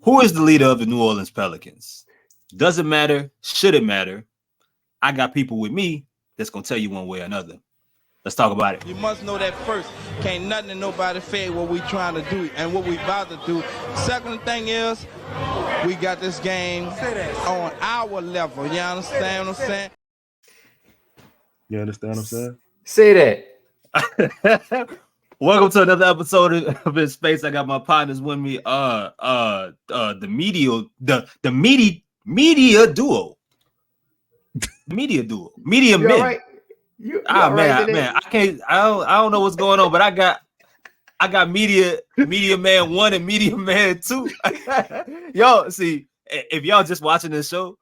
Who is the leader of the New Orleans Pelicans? Doesn't matter. Should it matter? I got people with me that's going to tell you one way or another. Let's talk about it. You must know that first. Can't nothing and nobody fade what we trying to do and what we about to do. Second thing is, we got this game on our level. You understand what I'm saying? You understand what I'm saying? Say that. Welcome to another episode of In Space. I got my partners with me. The media duo. Media You men. all right? You all right today? Man, I don't know what's going on, but I got media man 1 and media man 2. Y'all see, if y'all just watching this show,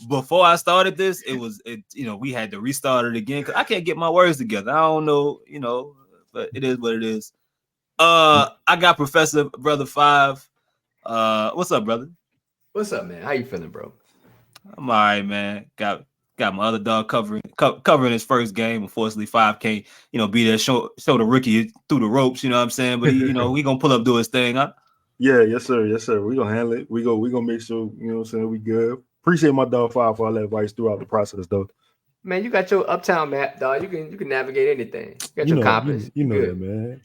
before I started this, we had to restart it again because I can't get my words together. I don't know, but it is what it is. I got Professor Brother 5. What's up, brother? What's up, man? How you feeling, bro? I'm all right, man. Got my other dog covering his first game. Unfortunately, 5 can't, be there, show the rookie through the ropes, you know what I'm saying? But he gonna pull up, do his thing, huh? Yeah, yes, sir. We gonna handle it. We gonna make sure, you know what I'm saying, we good. Appreciate my dog 5 for all that advice throughout the process, though. Man, you got your uptown map, dog. You can navigate anything. You got your compass. You know that, man.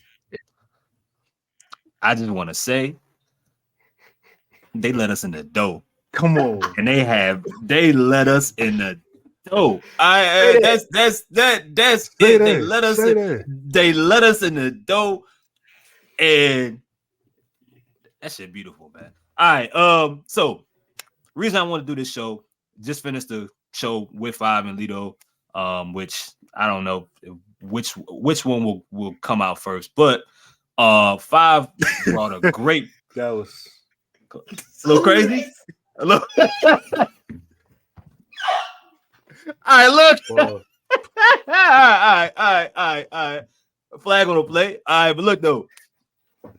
I just want to say they let us in the door. Come on. And they let us in the door. That's it. They let us in the door, and that shit beautiful, man. All right. So reason I want to do this show, just finished the show with 5 and Lido, which I don't know which one will come out first, but 5 brought a great. That was a little crazy. Look. All right, look. All right. Flag on the play. All right, but look though,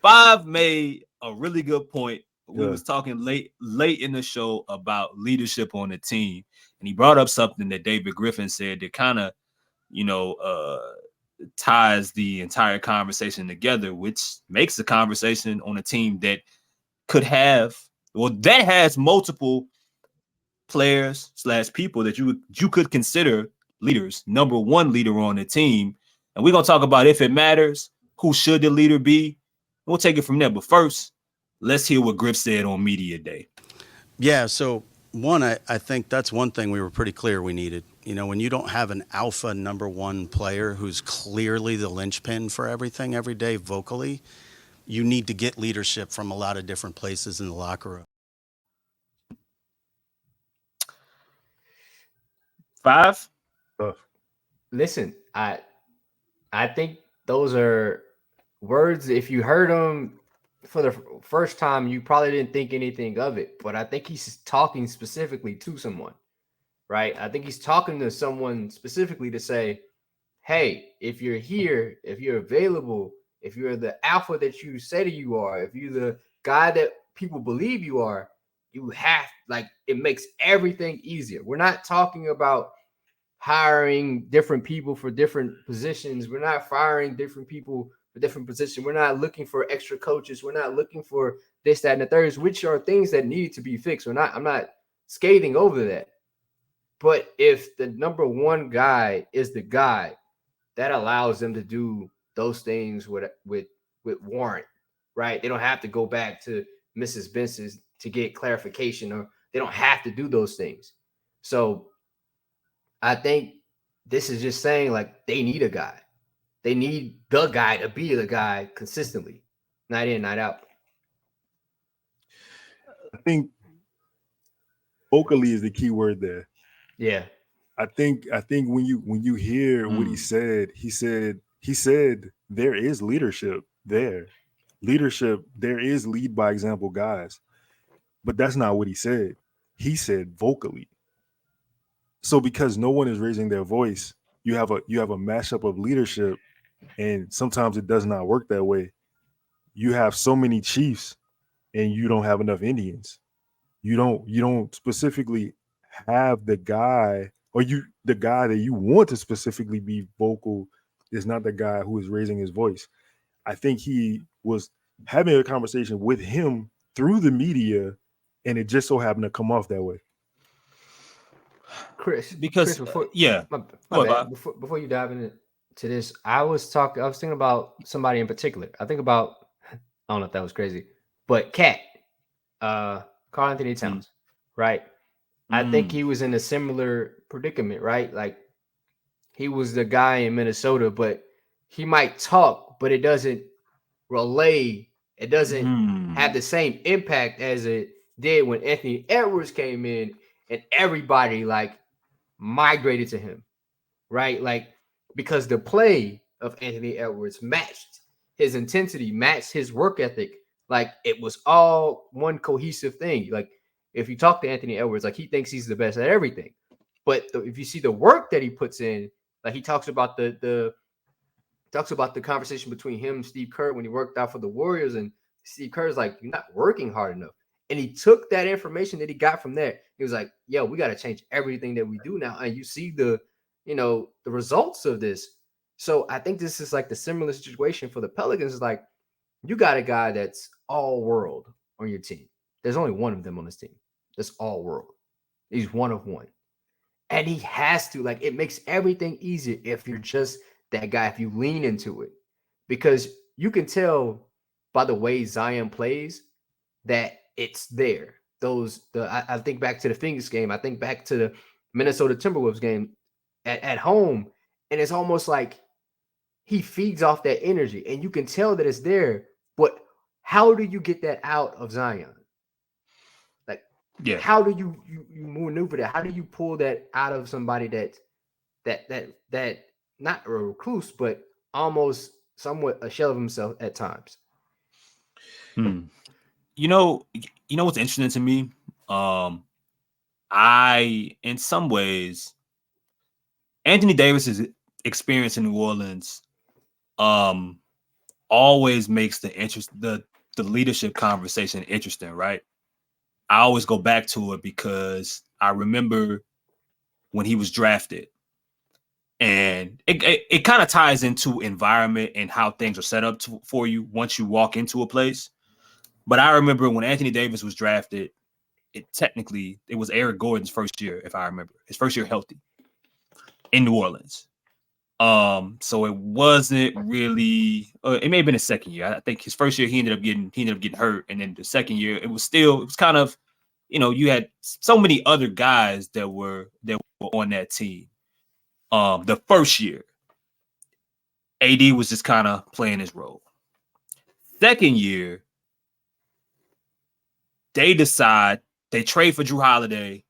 5 made a really good point. We was talking late in the show about leadership on the team, and he brought up something that David Griffin said that kind of, ties the entire conversation together, which makes the conversation on a team that has multiple players / people that you could consider leaders, number one leader on the team. And we're going to talk about if it matters, who should the leader be. We'll take it from there. But first, let's hear what Griff said on Media Day. Yeah, so one, I think that's one thing we were pretty clear we needed. When you don't have an alpha number one player who's clearly the linchpin for everything every day vocally, you need to get leadership from a lot of different places in the locker room. 5? Listen, I think those are words. If you heard them for the first time, you probably didn't think anything of it. But I think he's talking specifically to someone, right? I think he's talking to someone specifically to say, hey, if you're here, if you're available, if you're the alpha that you say you are, if you're the guy that people believe you are, you have, it makes everything easier. We're not talking about hiring different people for different positions. We're not firing different people for different positions. We're not looking for extra coaches. We're not looking for this, that, and the thirds, which are things that need to be fixed. I'm not skating over that. But if the number one guy is the guy, that allows them to do those things with warrant, right? They don't have to go back to Mrs. Benson's to get clarification, or they don't have to do those things. So I think this is just saying they need a guy. They need the guy to be the guy consistently, night in, night out. I think vocally is the key word there. Yeah. I think when you hear what he said there is leadership there. There is lead by example guys. But that's not what he said. He said vocally. So because no one is raising their voice, you have a mashup of leadership, and sometimes it does not work that way. You have so many chiefs and you don't have enough Indians. You don't specifically have the guy, or the guy that you want to specifically be vocal is not the guy who is raising his voice. I think he was having a conversation with him through the media and it just so happened to come off that way. Chris, Before, my bad. Before you dive into this, I was thinking about somebody in particular. I don't know if that was crazy, but Cat, Karl Anthony Towns, right? I think he was in a similar predicament, right? Like he was the guy in Minnesota, but he might talk, but it doesn't relay. It doesn't have the same impact as it did when Anthony Edwards came in and everybody like migrated to him, right? Like because the play of Anthony Edwards matched his intensity, matched his work ethic. Like it was all one cohesive thing. Like if you talk to Anthony Edwards, like he thinks he's the best at everything. But if you see the work that he puts in, like he talks about the conversation between him and Steve Kerr when he worked out for the Warriors, and Steve Kerr's like, you're not working hard enough. And he took that information that he got from there. He was like, yo, we got to change everything that we do now. And you see the results of this. So I think this is like the similar situation for the Pelicans. Is like, you got a guy that's all world on your team. There's only one of them on this team. That's all world. He's one of one. And he has to, like, it makes everything easier if you're just that guy, if you lean into it. Because you can tell by the way Zion plays that it's there. I think back to the Phoenix game. I think back to the Minnesota Timberwolves game at home. And it's almost like he feeds off that energy. And you can tell that it's there. But how do you get that out of Zion? Like, how do you maneuver that? How do you pull that out of somebody that not a recluse, but almost somewhat a shell of himself at times? You know what's interesting to me? In some ways, Anthony Davis's experience in New Orleans always makes the leadership conversation interesting, right? I always go back to it because I remember when he was drafted, and it kind of ties into environment and how things are set up for you once you walk into a place. But I remember when Anthony Davis was drafted, it was Eric Gordon's first year, if I remember, his first year healthy in New Orleans. So it wasn't really. It may have been his second year. I think his first year he ended up getting hurt, and then the second year it was kind of, you had so many other guys that were on that team. The first year, AD was just kind of playing his role. Second year, they decide they trade for Drew Holiday.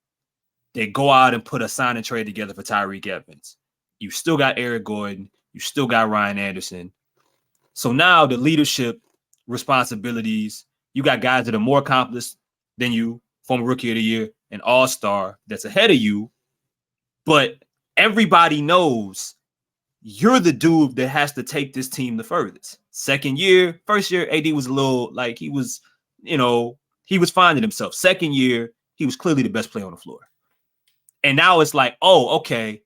They go out and put a sign and trade together for Tyreke Evans. You still got Eric Gordon. You still got Ryan Anderson. So now the leadership responsibilities, you got guys that are more accomplished than you, former Rookie of the Year, an all-star that's ahead of you. But everybody knows you're the dude that has to take this team the furthest. Second year, first year, AD was a little like he was finding himself. Second year, he was clearly the best player on the floor. And now it's like, oh, okay.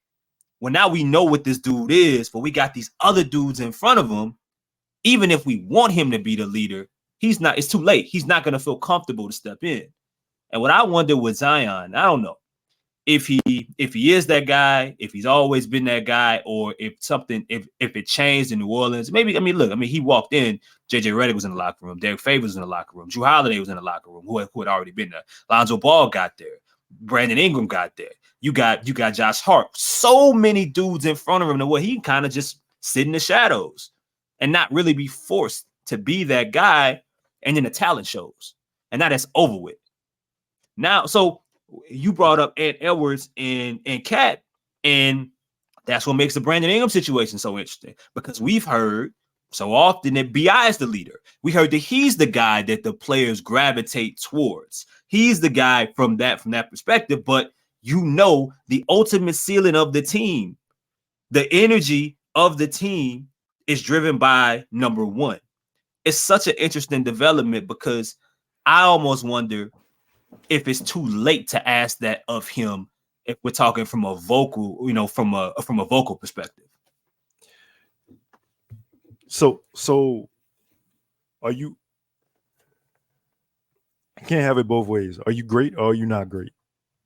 Well, now we know what this dude is, but we got these other dudes in front of him. Even if we want him to be the leader, it's too late. He's not going to feel comfortable to step in. And what I wonder with Zion, I don't know if he is that guy, if he's always been that guy, or if it changed in New Orleans. Maybe, he walked in, JJ Redick was in the locker room, Derek Favors was in the locker room, Drew Holiday was in the locker room, who had already been there. Lonzo Ball got there. Brandon Ingram got there. You got Josh Hart. So many dudes in front of him where he kind of just sit in the shadows and not really be forced to be that guy. And then the talent shows. And now that's over with. Now, so you brought up Ant Edwards and Cat, and that's what makes the Brandon Ingram situation so interesting, because we've heard so often that BI is the leader. We heard that he's the guy that the players gravitate towards. He's the guy from that perspective, but the ultimate ceiling of the team, the energy of the team is driven by number one. It's such an interesting development because I almost wonder if it's too late to ask that of him if we're talking from a vocal, from a vocal perspective. So are you You can't have it both ways. Are you great or are you not great?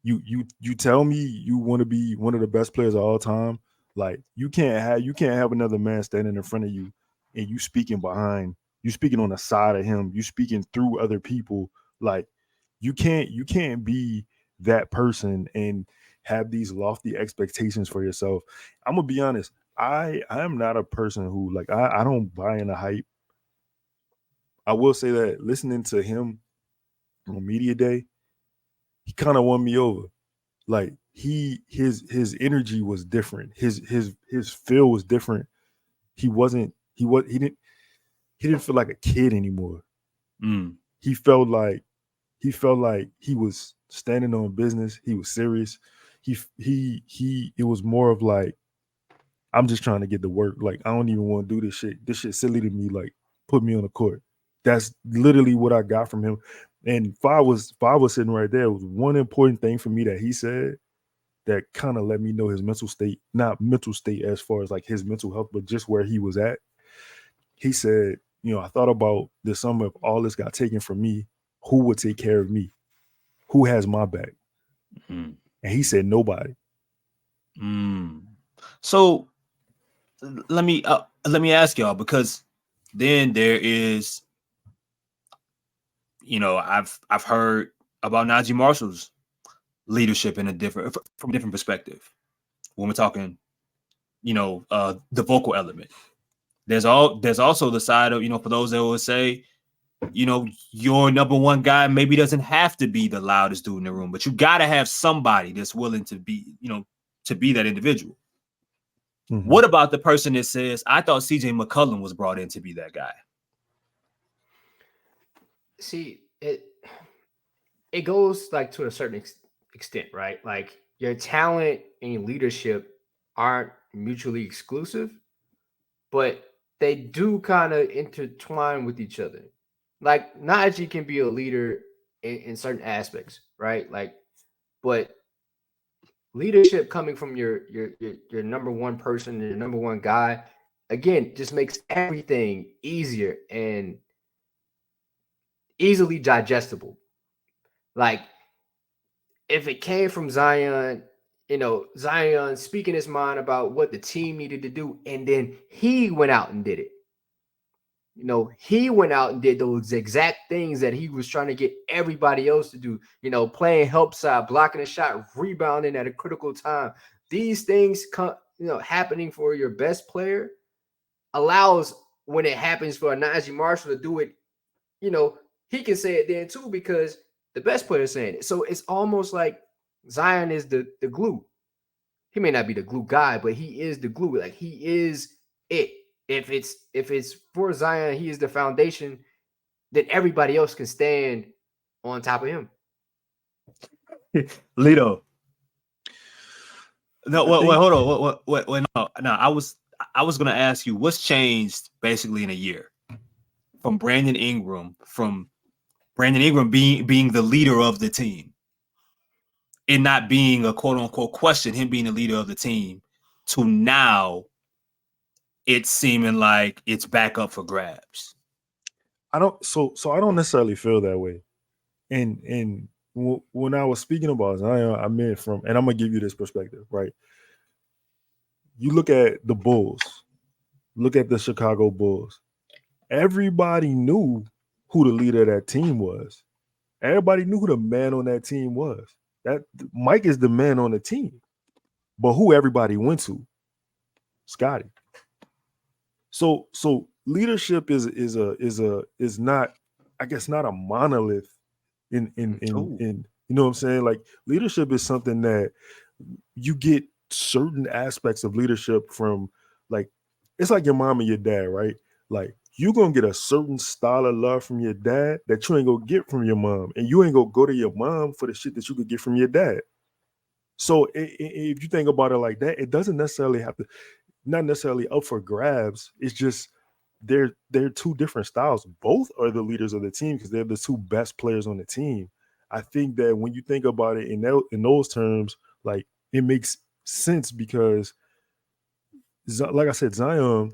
You tell me you want to be one of the best players of all time. Like you can't have another man standing in front of you and you speaking on the side of him, you speaking through other people. Like you can't be that person and have these lofty expectations for yourself. I'm gonna be honest. I am not a person who like I don't buy in the hype. I will say that listening to him on media day, he kind of won me over. Like his energy was different. His feel was different. He didn't feel like a kid anymore. Mm. He felt like he was standing on business. He was serious. It was more of like, I'm just trying to get to work. Like, I don't even want to do this shit. This shit's silly to me. Like, put me on the court. That's literally what I got from him. And Five was sitting right there. It was one important thing for me that he said that kind of let me know his mental state, not mental state as far as like his mental health, but just where he was at. He said, I thought about the summer if all this got taken from me, who would take care of me? Who has my back? Mm. And he said, nobody. So let me ask y'all, because then there is, I've heard about Najee Marshall's leadership from a different perspective. When we're talking, the vocal element, there's also the side of, for those that will say, your number one guy maybe doesn't have to be the loudest dude in the room, but you got to have somebody that's willing to be, to be that individual. Mm-hmm. What about the person that says, I thought CJ McCollum was brought in to be that guy? See, it goes like to a certain extent, right? Like your talent and your leadership aren't mutually exclusive, but they do kind of intertwine with each other. Like Najee can be a leader in certain aspects, right? Like, but leadership coming from your number one person, your number one guy, again, just makes everything easier and easily digestible. Like if it came from Zion, Zion speaking his mind about what the team needed to do, and then he went out and did it. He went out and did those exact things that he was trying to get everybody else to do, playing help side, blocking a shot, rebounding at a critical time. These things happening for your best player allows, when it happens for a Najee Marshall to do it, he can say it then too, because the best player is saying it. So it's almost like Zion is the glue. He may not be the glue guy, but he is the glue. Like he is it. If it's for Zion, he is the foundation, then everybody else can stand on top of him. Lito. No, wait, hold on. Wait, no. I was gonna ask you what's changed basically in a year from Brandon Ingram being the leader of the team and not being a quote unquote question, him being the leader of the team, to now it's seeming like it's back up for grabs. I don't necessarily feel that way. And when I was speaking about Zion, I meant from, and I'm gonna give you this perspective, right? You look at the Bulls, look at the Chicago Bulls. Everybody knew who the leader of that team was. Everybody knew who the man on that team was. That Mike is the man on the team, but who everybody went to? Scotty. So leadership is not, I guess, not a monolith in you know what I'm saying? Like leadership is something that you get certain aspects of leadership from, like, it's like your mom and your dad, right? Like you're gonna get a certain style of love from your dad that you ain't gonna get from your mom, and you ain't gonna go to your mom for the shit that you could get from your dad. So if you think about it like that, it doesn't necessarily have to, not necessarily up for grabs. It's just they're two different styles. Both are the leaders of the team because they're the two best players on the team. I think that when you think about it in those terms, like it makes sense because, like I said, Zion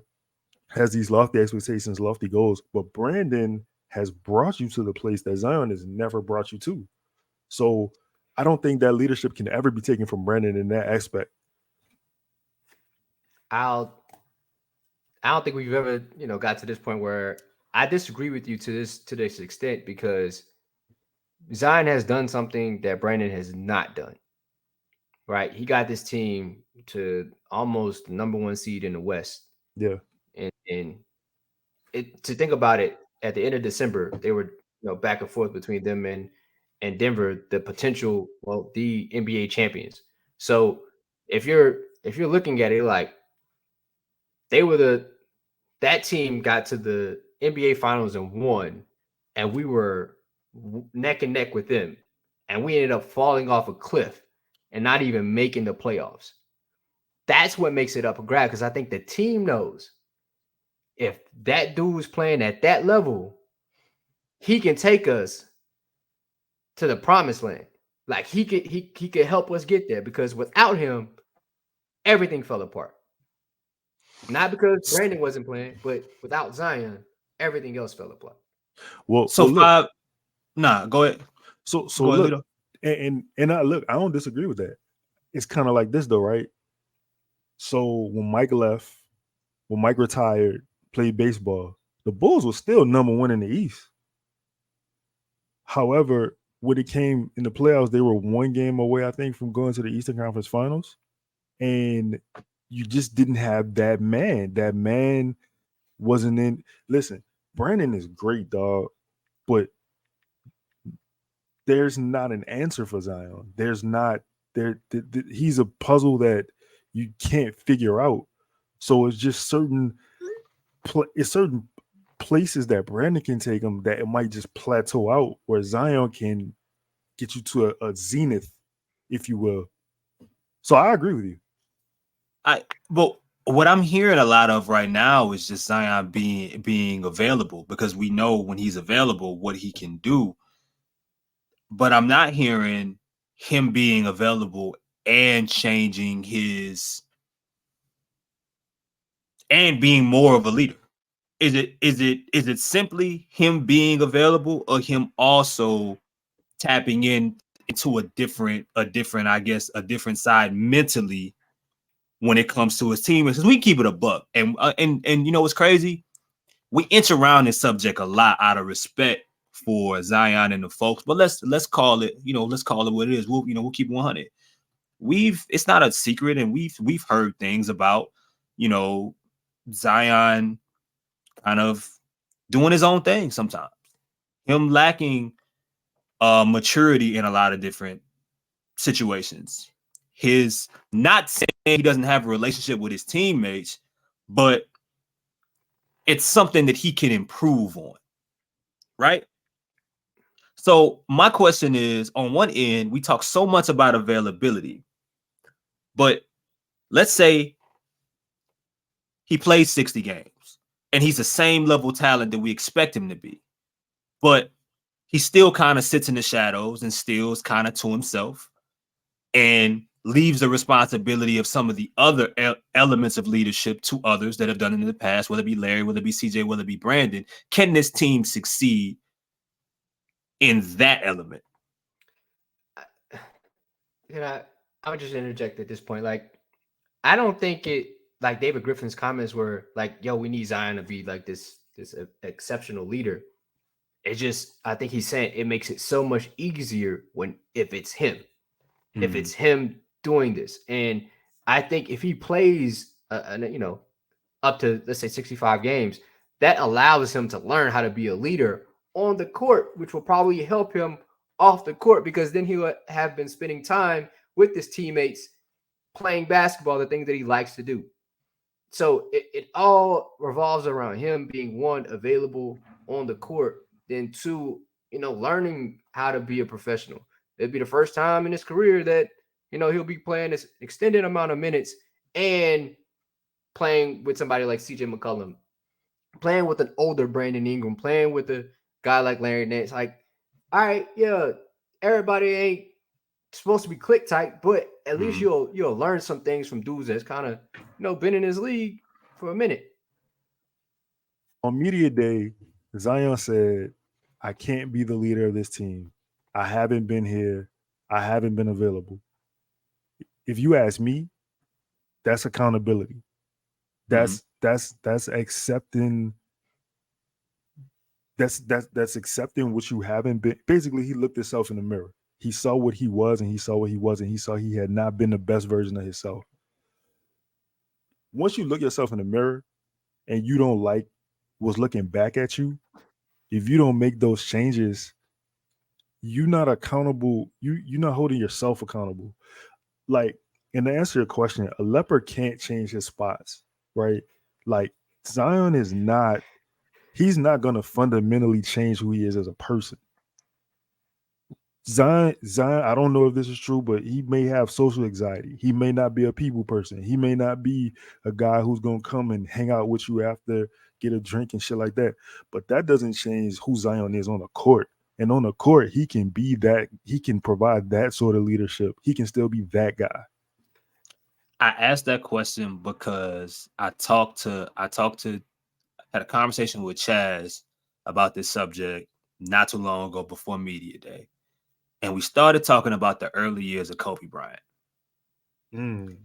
has these lofty expectations, lofty goals, but Brandon has brought you to the place that Zion has never brought you to. So I don't think that leadership can ever be taken from Brandon in that aspect. I don't think we've ever, got to this point where I disagree with you to this extent, because Zion has done something that Brandon has not done. Right? He got this team to almost the number 1 seed in the West. Yeah. And to think about it, at the end of December, they were back and forth between them and Denver, the NBA champions. So if you're looking at it, like, that team got to the NBA finals and won, and we were neck and neck with them, and we ended up falling off a cliff and not even making the playoffs. That's what makes it up a grab, because I think the team knows if that dude's playing at that level, he can take us to the promised land. Like, he could help us get there, because without him, everything fell apart. Not because Brandon wasn't playing, but without Zion, everything else fell apart. Well, so look, five. Nah, go ahead. So go look, ahead, and I look, I don't disagree with that. It's kind of like this though, right? So when Mike left, when Mike retired, played baseball, the Bulls were still number 1 in the East. However, when it came in the playoffs, they were 1 game away, I think, from going to the Eastern Conference Finals. And you just didn't have that man. That man wasn't in. Listen, Brandon is great, dog, but there's not an answer for Zion. There's not there. He's a puzzle that you can't figure out. So it's just certain places that Brandon can take him that it might just plateau out, where Zion can get you to a zenith, if you will. So I agree with you. But what I'm hearing a lot of right now is just Zion being available, because we know when he's available what he can do. But I'm not hearing him being available and changing his and being more of a leader. Is it simply him being available, or him also tapping into a different side mentally when it comes to his team? Because we keep it a buck, and you know what's crazy? We inch around this subject a lot out of respect for Zion and the folks, but let's call it what it is. We'll keep 100. It's not a secret, and we've heard things about Zion kind of doing his own thing sometimes, him lacking maturity in a lot of different situations. His not saying he doesn't have a relationship with his teammates, but it's something that he can improve on, right? So my question is, on one end, we talk so much about availability, but let's say he plays 60 games and he's the same level talent that we expect him to be, but he still kind of sits in the shadows and still is kind of to himself and leaves the responsibility of some of the other elements of leadership to others that have done it in the past, whether it be Larry, whether it be CJ, whether it be Brandon. Can this team succeed in that element? I would just interject at this point. Like, I don't think like David Griffin's comments were like, yo, we need Zion to be like this exceptional leader. It's just, I think he's saying it makes it so much easier if it's him. Mm-hmm. If it's him doing this. And I think if he plays up to, let's say, 65 games, that allows him to learn how to be a leader on the court, which will probably help him off the court, because then he'll have been spending time with his teammates playing basketball, the things that he likes to do. So it all revolves around him being, one, available on the court, then two, learning how to be a professional. It'd be the first time in his career that, he'll be playing this extended amount of minutes and playing with somebody like CJ McCollum, playing with an older Brandon Ingram, playing with a guy like Larry Nance. Like, all right, yeah, everybody ain't supposed to be click tight, but at least you'll learn some things from dudes that's kind of been in his league for a minute. On media day, Zion said I can't be the leader of this team. I haven't been here. I haven't been available. If you ask me, that's accountability. That's accepting. That's accepting what you haven't been. Basically, he looked himself in the mirror. He saw what he was, and he saw what he wasn't. He saw he had not been the best version of himself. Once you look yourself in the mirror and you don't like what's looking back at you, if you don't make those changes, you're not accountable. You're not holding yourself accountable. Like, and to answer your question, a leopard can't change his spots, right? Like Zion is not. He's not going to fundamentally change who he is as a person. Zion, I don't know if this is true, but he may have social anxiety. He may not be a people person. He may not be a guy who's going to come and hang out with you after, get a drink and shit like that. But that doesn't change who Zion is on the court. And on the court, he can be that. He can provide that sort of leadership. He can still be that guy. I asked that question because I had a conversation with Chaz about this subject not too long ago before Media Day. And we started talking about the early years of Kobe Bryant. And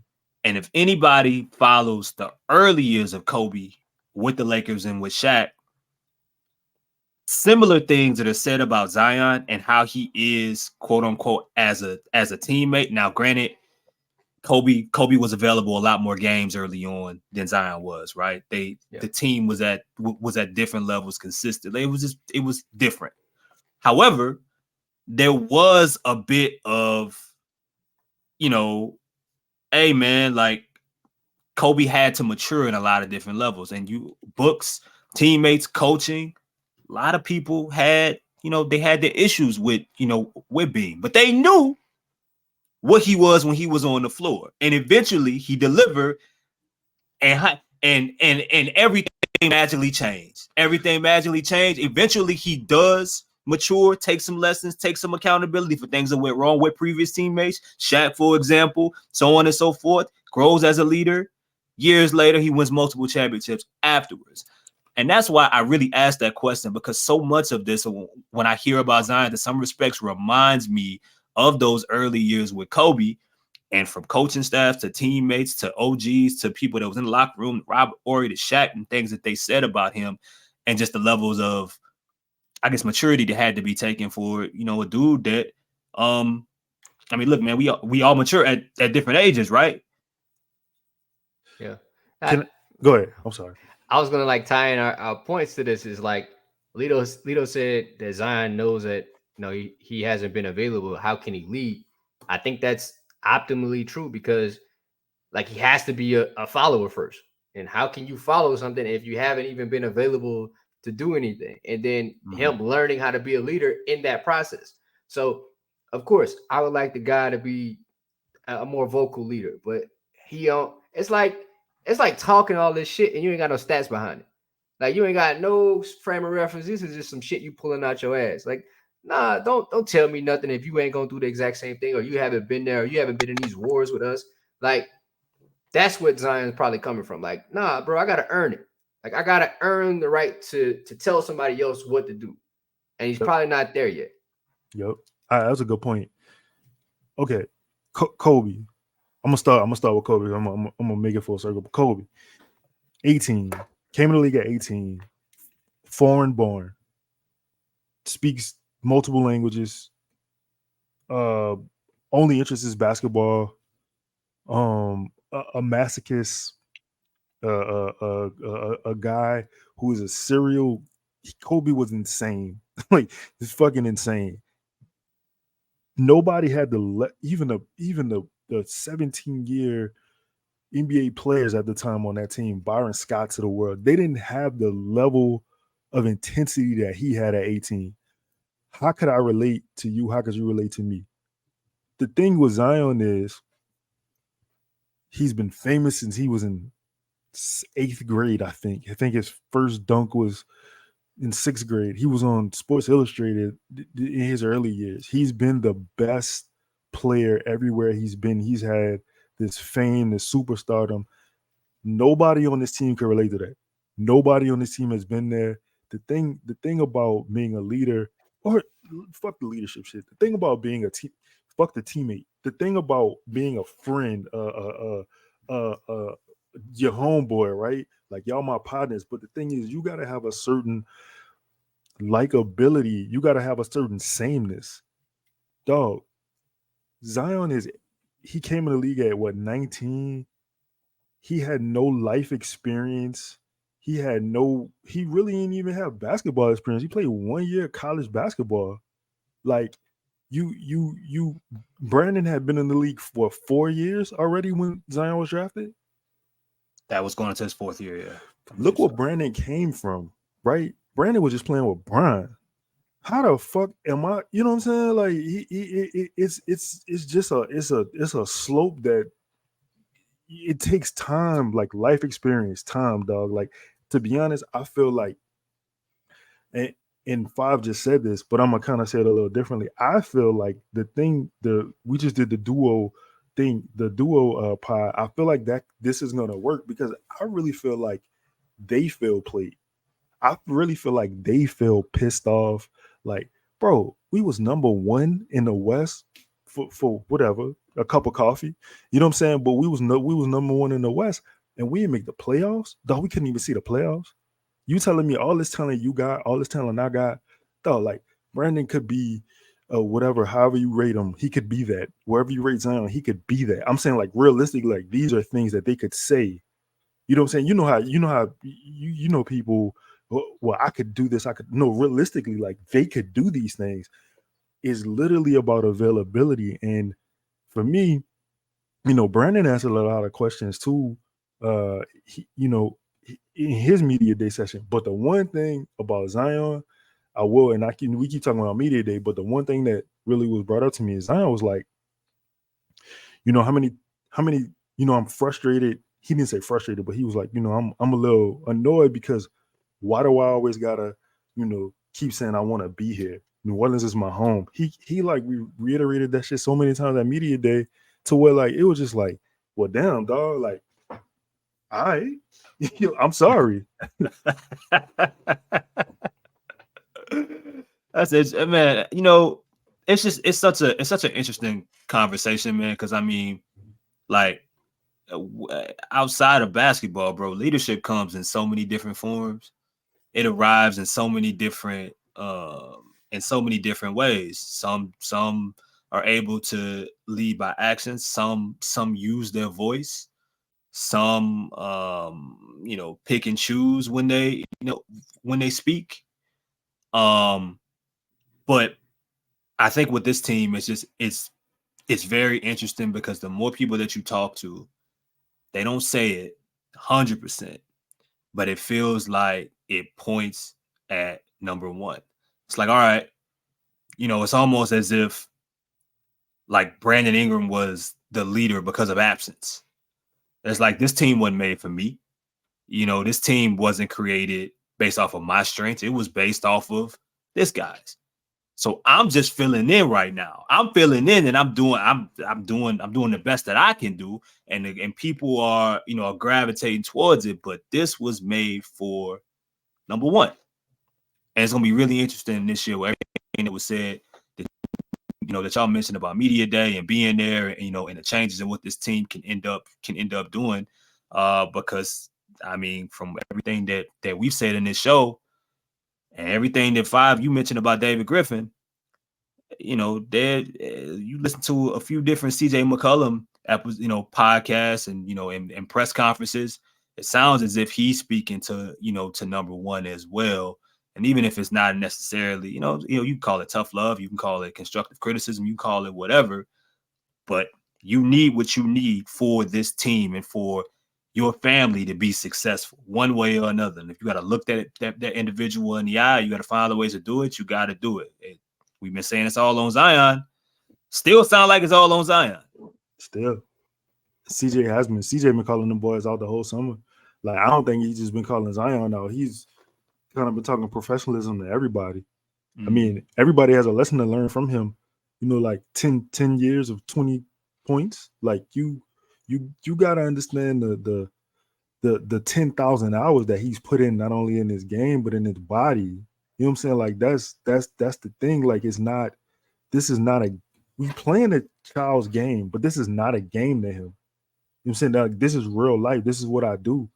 if anybody follows the early years of Kobe with the Lakers and with Shaq, similar things that are said about Zion and how he is, quote unquote, as a teammate. Now, granted, Kobe was available a lot more games early on than Zion was, right? The team was at different levels consistently. It was different. However, there was a bit of, hey man, like Kobe had to mature in a lot of different levels, and books, teammates, coaching, a lot of people had, they had their issues with being, but they knew what he was when he was on the floor, and eventually he delivered, and everything magically changed. Eventually he does mature, take some lessons, take some accountability for things that went wrong with previous teammates. Shaq, for example, so on and so forth, grows as a leader. Years later, he wins multiple championships afterwards. And that's why I really asked that question, because so much of this, when I hear about Zion, in some respects reminds me of those early years with Kobe, and from coaching staff to teammates to OGs to people that was in the locker room, Robert Horry to Shaq, and things that they said about him, and just the levels of, I guess, maturity that had to be taken for, a dude that, look, man, we all mature at different ages, right? Yeah. Go ahead. I'm sorry. I was gonna tie in our points to this. Is like Lito said that Zion knows that he hasn't been available. How can he lead? I think that's optimally true, because like he has to be a follower first. And how can you follow something if you haven't even been available to do anything? And then him learning how to be a leader in that process. So of course I would like the guy to be a more vocal leader, but it's like talking all this shit and you ain't got no stats behind it. Like you ain't got no frame of reference. This is just some shit you pulling out your ass. Like, nah, don't tell me nothing if you ain't gonna do the exact same thing, or you haven't been there, or you haven't been in these wars with us. Like, that's what Zion's probably coming from. Like, nah, bro, I gotta earn it. Like, I gotta earn the right to tell somebody else what to do. And he's probably not there yet. Yep. That's a good point. Okay. Kobe. I'm gonna start with Kobe. I'm gonna make it full circle. But Kobe, 18, came in the league at 18, foreign born, speaks multiple languages. Only interest is basketball. A masochist, a guy who is a serial. Kobe was insane. Like, it's fucking insane. Nobody had even the 17-year NBA players at the time on that team, Byron Scotts of the world, they didn't have the level of intensity that he had at 18. How could I relate to you? How could you relate to me? The thing with Zion is he's been famous since he was in 8th grade, I think. I think his first dunk was in 6th grade. He was on Sports Illustrated in his early years. He's been the best player everywhere he's been. He's had this fame, this superstardom. Nobody on this team can relate to that. Nobody on this team has been there. the thing about being a leader, or fuck the leadership shit. The thing about being a team, fuck the teammate. The thing about being a friend, your homeboy, right? Like y'all my partners. But the thing is, you gotta have a certain likability. You gotta have a certain sameness. Dog, Zion he came in the league at what, 19? He had no life experience. He really didn't even have basketball experience. He played 1 year of college basketball. Like Brandon had been in the league for 4 years already when Zion was drafted. That was going into his 4th year, yeah. Look what Brandon came from, right? Brandon was just playing with Brian. How the fuck am I? You know what I'm saying? Like it's just a slope that it takes time, like life experience, time, dog. Like, to be honest, I feel like, and Five just said this, but I'm gonna kind of say it a little differently. I feel like we just did the duo thing, the duo pod. I feel like that this is gonna work because I really feel like they feel played. I really feel like they feel pissed off. Like, bro, we was number 1 in the West for whatever, a cup of coffee. You know what I'm saying? But we was number 1 in the West, and we didn't make the playoffs. Dog, we couldn't even see the playoffs. You telling me all this talent you got, all this talent I got, dog, like Brandon could be whatever, however you rate him, he could be that. Wherever you rate Zion, he could be that. I'm saying, like, realistically, like, these are things that they could say. You know what I'm saying? You know people, well, I could do this. Realistically, like, they could do these things. Is literally about availability. And for me, Brandon answered a lot of questions too, in his media day session. But the one thing about Zion, we keep talking about media day, but the one thing that really was brought up to me is Zion was like, how many, I'm frustrated. He didn't say frustrated, but he was like, I'm a little annoyed because why do I always gotta, keep saying I want to be here? New Orleans is my home. He like reiterated that shit so many times at media day to where, like, it was just like, well, damn, dog, like, all right, I'm sorry. That's it, man. It's such an interesting conversation, man. Because I mean, like, outside of basketball, bro, leadership comes in so many different forms. It arrives in so many different ways. Some are able to lead by actions. Some use their voice. Some pick and choose when they speak. But I think with this team, it's very interesting because the more people that you talk to, they don't say it 100%, but it feels like it points at number 1. It's like, all right, it's almost as if like Brandon Ingram was the leader because of absence. It's like, this team wasn't made for me. This team wasn't created based off of my strengths. It was based off of this guy's. So I'm just filling in right now. I'm filling in, and I'm doing the best that I can do, and people are gravitating towards it. But this was made for number 1, and it's gonna be really interesting this year. Where everything that was said, that y'all mentioned about media day and being there, and and the changes in what this team can end up doing, because I mean, from everything that we've said in this show. And everything that Five you mentioned about David Griffin, you listen to a few different CJ McCollum, podcasts and press conferences. It sounds as if he's speaking to number 1 as well. And even if it's not necessarily, you can call it tough love, you can call it constructive criticism, you can call it whatever, but you need what you need for this team and for your family to be successful one way or another. And if you got to look that individual in the eye, you got to find other ways to do it. You got to do it. We've been saying it's all on Zion. Still sound like it's all on Zion. Still. CJ McCollum the boys out the whole summer. Like, I don't think he's just been calling Zion out. He's kind of been talking professionalism to everybody. Mm-hmm. I mean, everybody has a lesson to learn from him. Like 10 years of 20 points. Like, you got to understand the the 10,000 hours that he's put in, not only in his game but in his body. You know what I'm saying? Like that's the thing. Like this is not a we playing a child's game, but this is not a game to him. You know what I'm saying? Like, this is real life. This is what I do.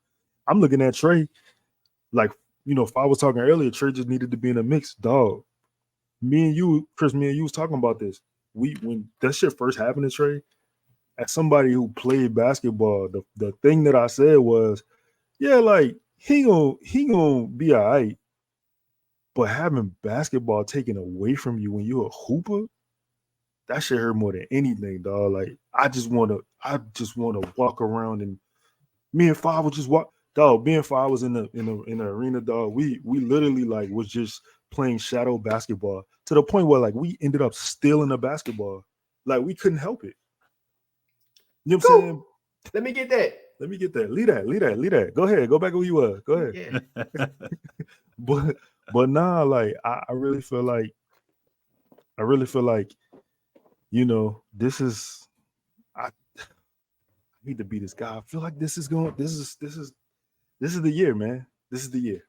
I'm looking at Trey like, if I was talking earlier, Trey just needed to be in a mix, dog. Me and you, Chris, was talking about this. When that shit first happened to Trey, as somebody who played basketball, the thing that I said was, yeah, like he gonna be all right, but having basketball taken away from you when you're a hooper, that shit hurt more than anything, dog. Like I just wanna walk around and me and Five would just walk. Dog, me and Five was in the arena, dog. We literally like was just playing shadow basketball to the point where like we ended up stealing the basketball. Like we couldn't help it. You know what I'm saying? Let me get that. Lead that. Go ahead. Go back where you were. Go ahead. Yeah. but nah, like I really feel like this is I need to be this guy. I feel like this is the year, man. This is the year.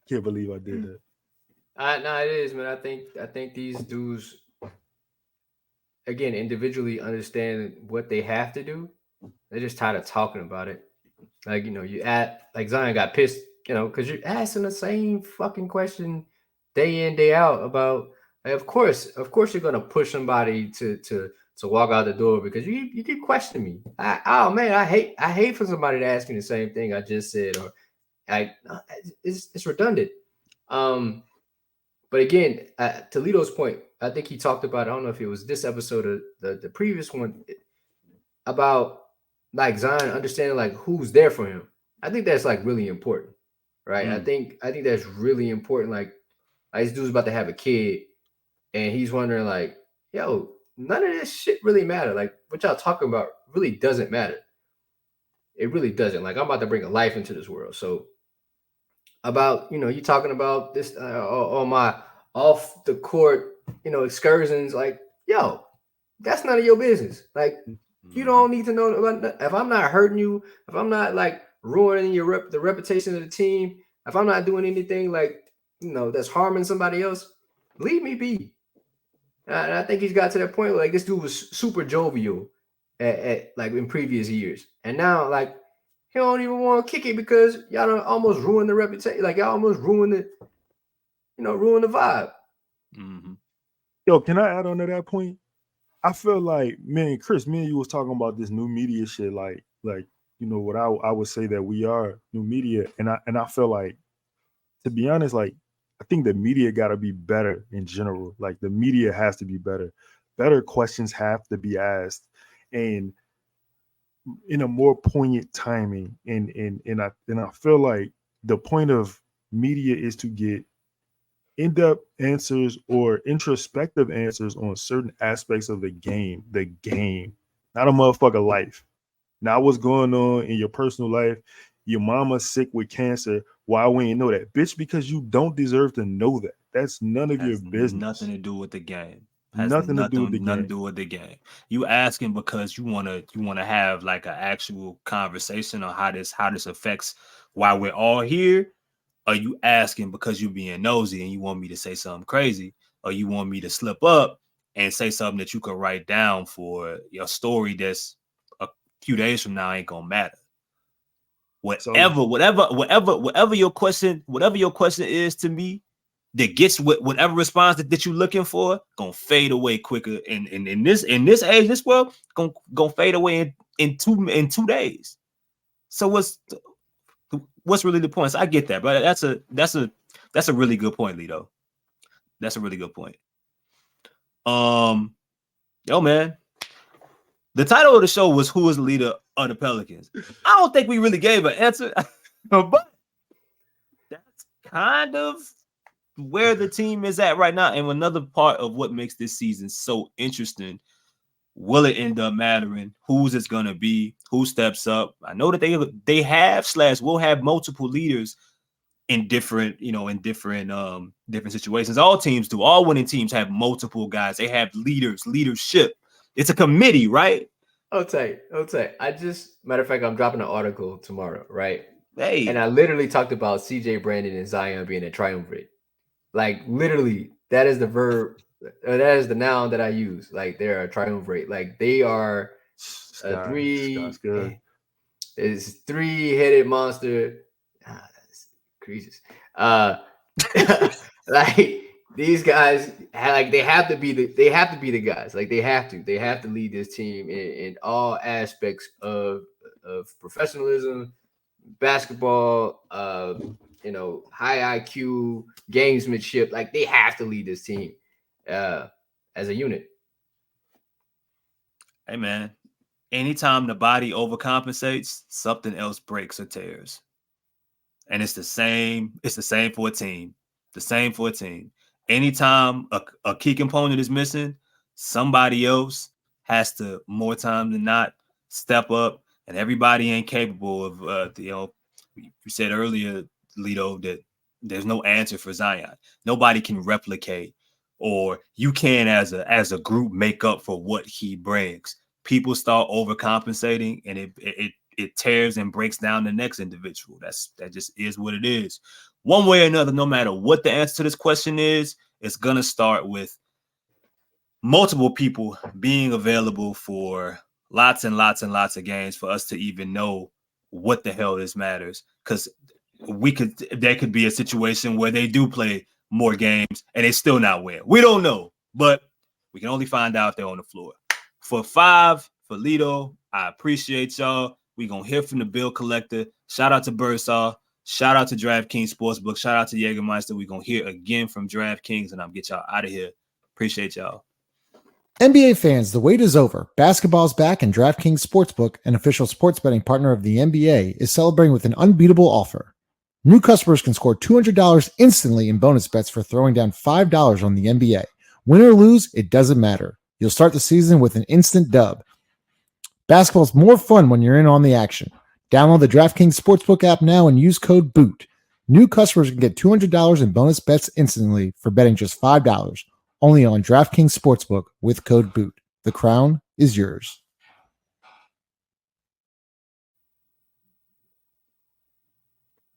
Can't believe I did that. No, it is, man. I think these dudes, again, individually understand what they have to do. They're just tired of talking about it. Like, like Zion got pissed, because you're asking the same fucking question day in, day out about, like, of course you're gonna push somebody to walk out the door because you keep questioning me. I hate for somebody to ask me the same thing I just said, or it's redundant. But again, Toledo's point, I think he talked about, I don't know if it was this episode or the previous one, about like Zion understanding like who's there for him. I think that's like really important, right? I think that's really important. Like this dude's about to have a kid and he's wondering like, yo, none of this shit really matter. Like what y'all talking about really doesn't matter. It really doesn't. Like I'm about to bring a life into this world. So about, you talking about this on my off the court, excursions, like, yo, that's none of your business. Like you don't need to know about that. If I'm not hurting you, if I'm not like ruining the reputation of the team, if I'm not doing anything like, that's harming somebody else, leave me be. And I think he's got to that point where like this dude was super jovial at like in previous years. And now like he don't even want to kick it because y'all done almost ruined the reputation. Like y'all almost ruined it, ruined the vibe. Mm-hmm. Yo, can I add on to that point? I feel like, man, Chris, me and you was talking about this new media shit, like what I would say that we are new media, and I feel like, to be honest, like I think the media got to be better in general. Like the media has to be better. Better questions have to be asked, and in a more poignant timing. And I feel like the point of media is to get in-depth answers or introspective answers on certain aspects of the game, not a motherfucker life. Not what's going on in your personal life. Your mama's sick with cancer. Why we ain't know that? Bitch, because you don't deserve to know that. That's none of your business. Nothing to do with the game. Nothing to do with the game. You asking because you wanna have like an actual conversation on how this affects why we're all here. Are you asking because you're being nosy and you want me to say something crazy, or you want me to slip up and say something that you can write down for your story that's a few days from now ain't gonna matter? Whatever your question is to me, that gets whatever response that you're looking for, gonna fade away quicker. And in this age, this world, gonna fade away in 2 days. So what's really the point? So I get that, but that's a really good point, Lito. That's a really good point. Yo, man. The title of the show was "Who is the leader of the Pelicans?" I don't think we really gave an answer, but that's kind of where the team is at right now. And another part of what makes this season so interesting, will it end up mattering? Who's it's gonna be? Who steps up? I know that they have / will have multiple leaders in different situations. All teams do. All winning teams have multiple guys. They have leadership. It's a committee, right? Okay. Matter of fact, I'm dropping an article tomorrow, right? Hey, And I literally talked about CJ Brandon and Zion being a triumvirate. Like literally, that is the verb, that is the noun that I use. Like they're a triumvirate. Like they are a Scott's good. It's three-headed monster. That's creases. Like these guys, like they have to be the guys. Like they have to lead this team in all aspects of professionalism, basketball, high IQ, gamesmanship. Like they have to lead this team as a unit. hey, man. Anytime the body overcompensates, something else breaks or tears. And it's the same for a team. The same for a team. Anytime a key component is missing, somebody else has to, more time than not, step up. And everybody ain't capable of, you said earlier, Lito, that there's no answer for Zion. Nobody can replicate, or you can as a group make up for what he brings. People start overcompensating, and it tears and breaks down the next individual. That just is what it is. One way or another, no matter what the answer to this question is, it's gonna start with multiple people being available for lots and lots and lots of games for us to even know what the hell this matters. Because there could be a situation where they do play more games and they still not win. We don't know, but we can only find out they're on the floor. For 5, for Lito, I appreciate y'all. We gonna hear from the bill collector. Shout out to Birdsall. Shout out to DraftKings Sportsbook. Shout out to Jägermeister. We gonna hear again from DraftKings, and I'll get y'all out of here. Appreciate y'all. NBA fans, the wait is over. Basketball's back, and DraftKings Sportsbook, an official sports betting partner of the NBA, is celebrating with an unbeatable offer. New customers can score $200 instantly in bonus bets for throwing down $5 on the NBA. Win or lose, it doesn't matter. You'll start the season with an instant dub. Basketball's more fun when you're in on the action. Download the DraftKings Sportsbook app now and use code BOOT. New customers can get $200 in bonus bets instantly for betting just $5. Only on DraftKings Sportsbook with code BOOT. The crown is yours.